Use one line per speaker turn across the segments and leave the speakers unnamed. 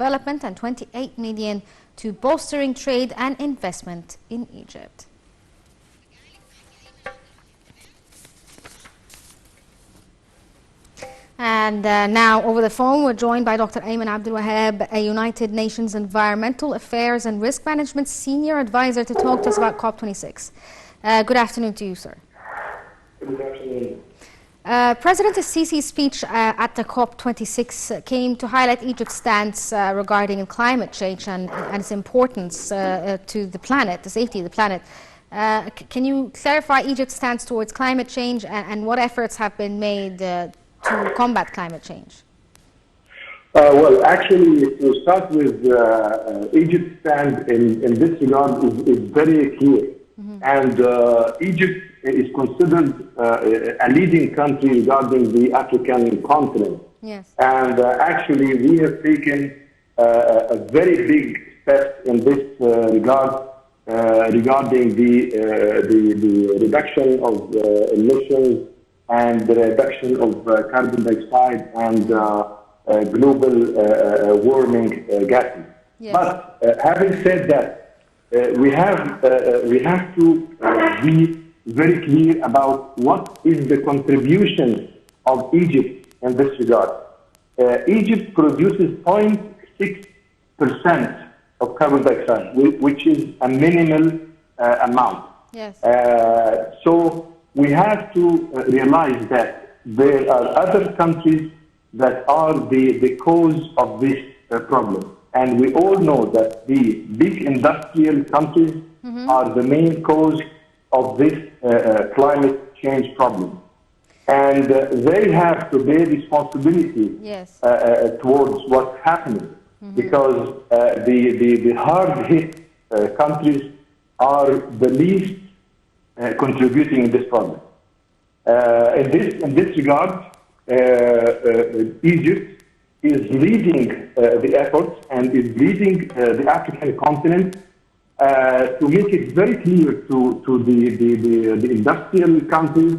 Development and 28 million to bolstering trade and investment in Egypt. And now over the phone we're joined by Dr. Ayman Abdul Wahab, a United Nations Environmental Affairs and Risk Management Senior Advisor, to talk to us about COP26. Good afternoon to you, sir.
Good afternoon.
President Sisi's speech at the COP26 came to highlight Egypt's stance regarding climate change and its importance to the planet, the safety of the planet. Can you clarify Egypt's stance towards climate change and what efforts have been made to combat climate change?
Well, actually, to start with, Egypt's stand in this regard is very clear. And Egypt is considered a leading country regarding the African continent.
Yes.
And actually, we have taken a very big step in this regard regarding the reduction of emissions and the reduction of carbon dioxide and global warming gases.
Yes.
But having said that, we have to be very clear about what is the contribution of Egypt in this regard. Egypt produces 0.6% of carbon dioxide, which is a minimal amount.
Yes.
So we have to realize that there are other countries that are the cause of this problem. And we all know that the big industrial countries are the main cause of this climate change problem. And they have to bear responsibility
Yes.
Towards what's happening. Because the hard-hit countries are the least contributing in this problem. In this regard, Egypt is leading the efforts and is leading the African continent to make it very clear to the industrial countries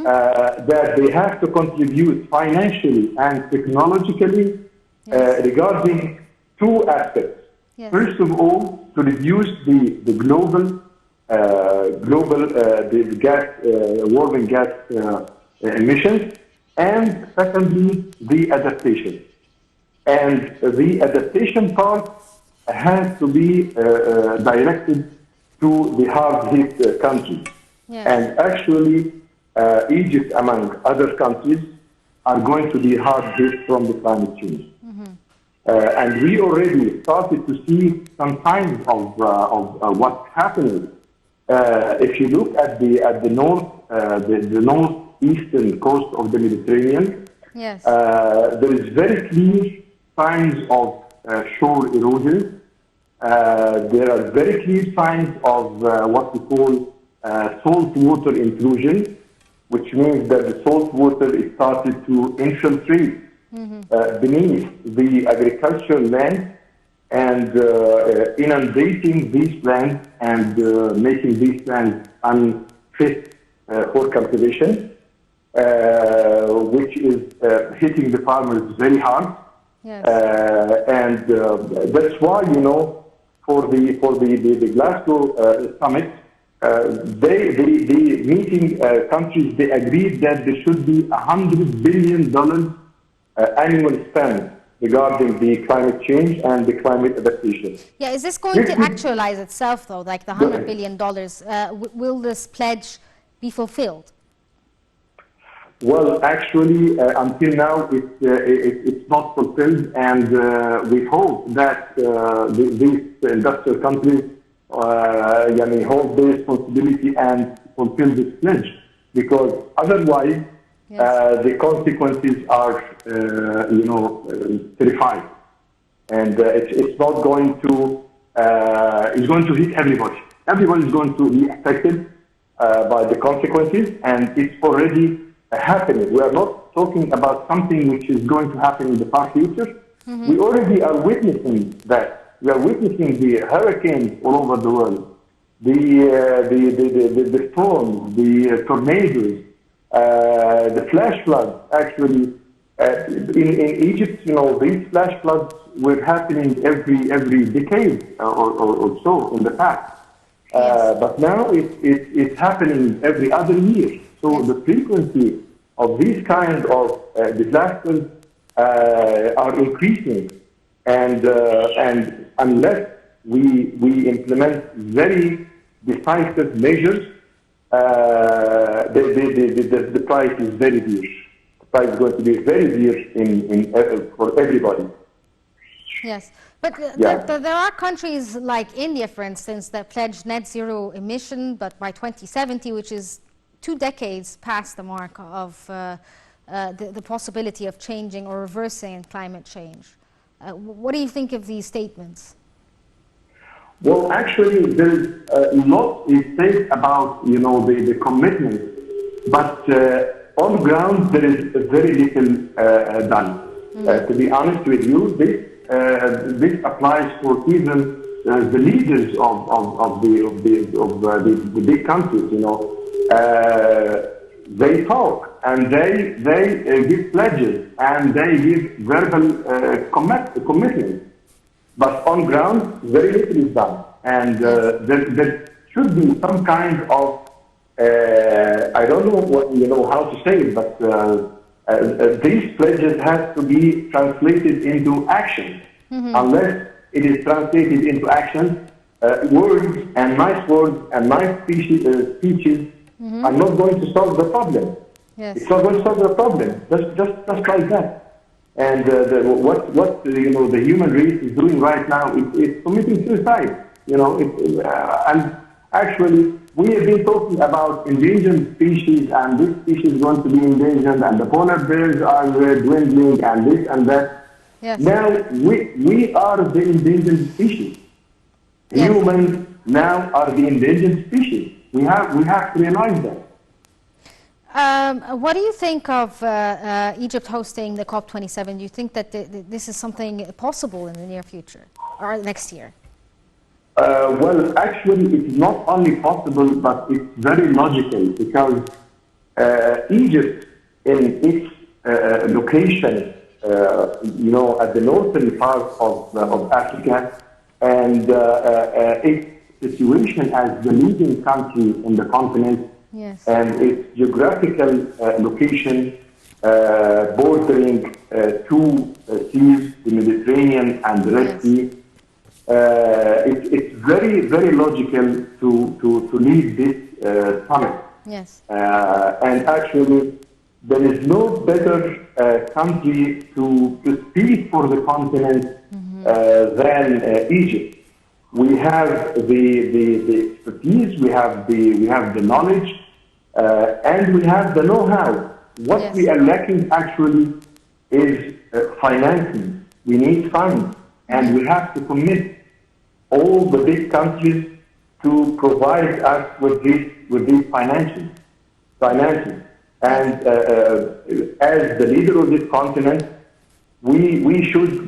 that they have to contribute financially and technologically regarding two aspects.
Yes.
First of all, to reduce the global the gas warming gas emissions, and secondly, the adaptation. And the adaptation part has to be directed to the hard-hit countries.
Yes.
And actually, Egypt, among other countries, are going to be hard-hit from the climate change. And we already started to see some signs of what's happening. If you look at the northeastern coast of the Mediterranean,
Yes.
there is very clear signs of shore erosion. There are very clear signs of what we call salt water intrusion, which means that the salt water is started to infiltrate beneath the agricultural land and inundating these lands and making these lands unfit for cultivation, which is hitting the farmers very hard.
Yes.
And that's why, you know, for the Glasgow summit, the meeting countries, they agreed that there should be $100 billion annual spend regarding the climate change and the climate adaptation.
Yeah, is this going to actualize itself, though, like the $100 billion? Will this pledge be fulfilled?
Well, actually, until now, it's not fulfilled, and we hope that these industrial countries hold their responsibility and fulfill this pledge, because otherwise, the consequences are, terrifying, and it's not going to. It's going to hit everybody. Everyone is going to be affected by the consequences, and it's already happening. We are not talking about something which is going to happen in the far future. We already are witnessing that. We are witnessing the hurricanes all over the world, the storms, the tornadoes, the flash floods. Actually, in Egypt, these flash floods were happening every decade or so in the past. But now it's happening every other year. So the frequency of these kinds of disasters are increasing, and unless we implement very decisive measures, the price is very dear. The price is going to be very dear for everybody.
Yes, but there are countries like India, for instance, that pledged net zero emission, but by 2070, which is 2 decades past the mark of the possibility of changing or reversing climate change. What do you think of these statements?
Well, actually, there's a lot is said about the commitment, but on ground there is very little done. To be honest with you, this applies for even the leaders of the big countries. They talk and they give pledges and they give verbal commitments. But on ground, very little is done. And there should be some kind of, I don't know how to say it, but these pledges have to be translated into action. Unless it is translated into action, words and nice speeches are not going to solve the problem.
Yes.
It's not going to solve the problem, just like that. And what the human race is doing right now is committing suicide. And actually we have been talking about endangered species, and this species is going to be endangered, and the polar bears are dwindling, and this and that.
Yes.
Now we are the endangered species.
Yes.
Humans now are the endangered species. We have to realize that.
What do you think of Egypt hosting the COP27? Do you think that this is something possible in the near future or next year?
Well, actually, it's not only possible, but it's very logical, because Egypt, in its location, at the northern part of Africa, and its situation as the leading country in the continent,
yes,
and its geographical location bordering two seas, the Mediterranean and the Red Sea. It's very logical to lead this summit.
Yes.
And actually, there is no better country to speak for the continent than Egypt. We have the expertise, we have the knowledge, and we have the know-how. What we are lacking actually is financing. We need funds, and we have to commit all the big countries to provide us with these finances. And as the leader of this continent, we should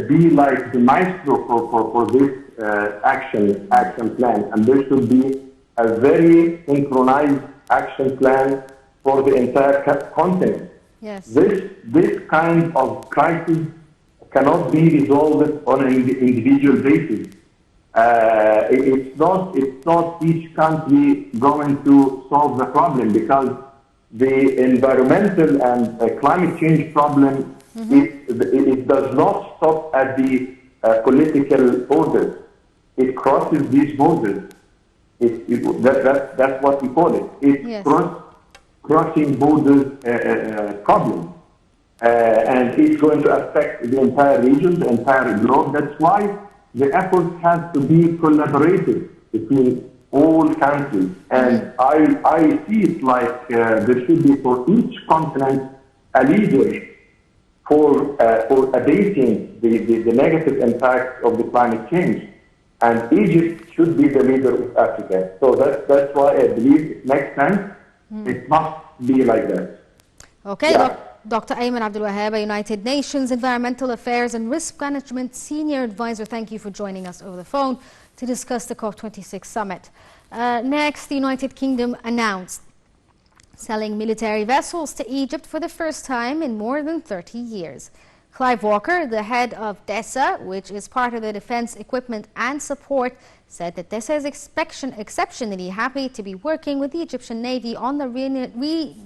be like the maestro for this action plan, and there should be a very synchronized action plan for the entire continent.
Yes.
This kind of crisis cannot be resolved on an individual basis. It's not each country going to solve the problem, because the environmental and climate change problem, it does not stop at the political borders. It crosses these borders. That's what we call it. It's crossing borders problem. And it's going to affect the entire region, the entire globe. That's why the effort has to be collaborative between all countries. And I see it like there should be for each continent a leader for abating the negative impact of the climate change. And Egypt should be the leader of Africa. So that's why I believe it makes sense. It must be like that.
Okay. Yeah. Dr. Ayman Abdul Wahab, United Nations Environmental Affairs and Risk Management Senior Advisor, thank you for joining us over the phone to discuss the COP26 summit. Next, the United Kingdom announced selling military vessels to Egypt for the first time in more than 30 years. Clive Walker, the head of DESA, which is part of the Defense Equipment and Support, said that DESA is exceptionally happy to be working with the Egyptian Navy on the regeneration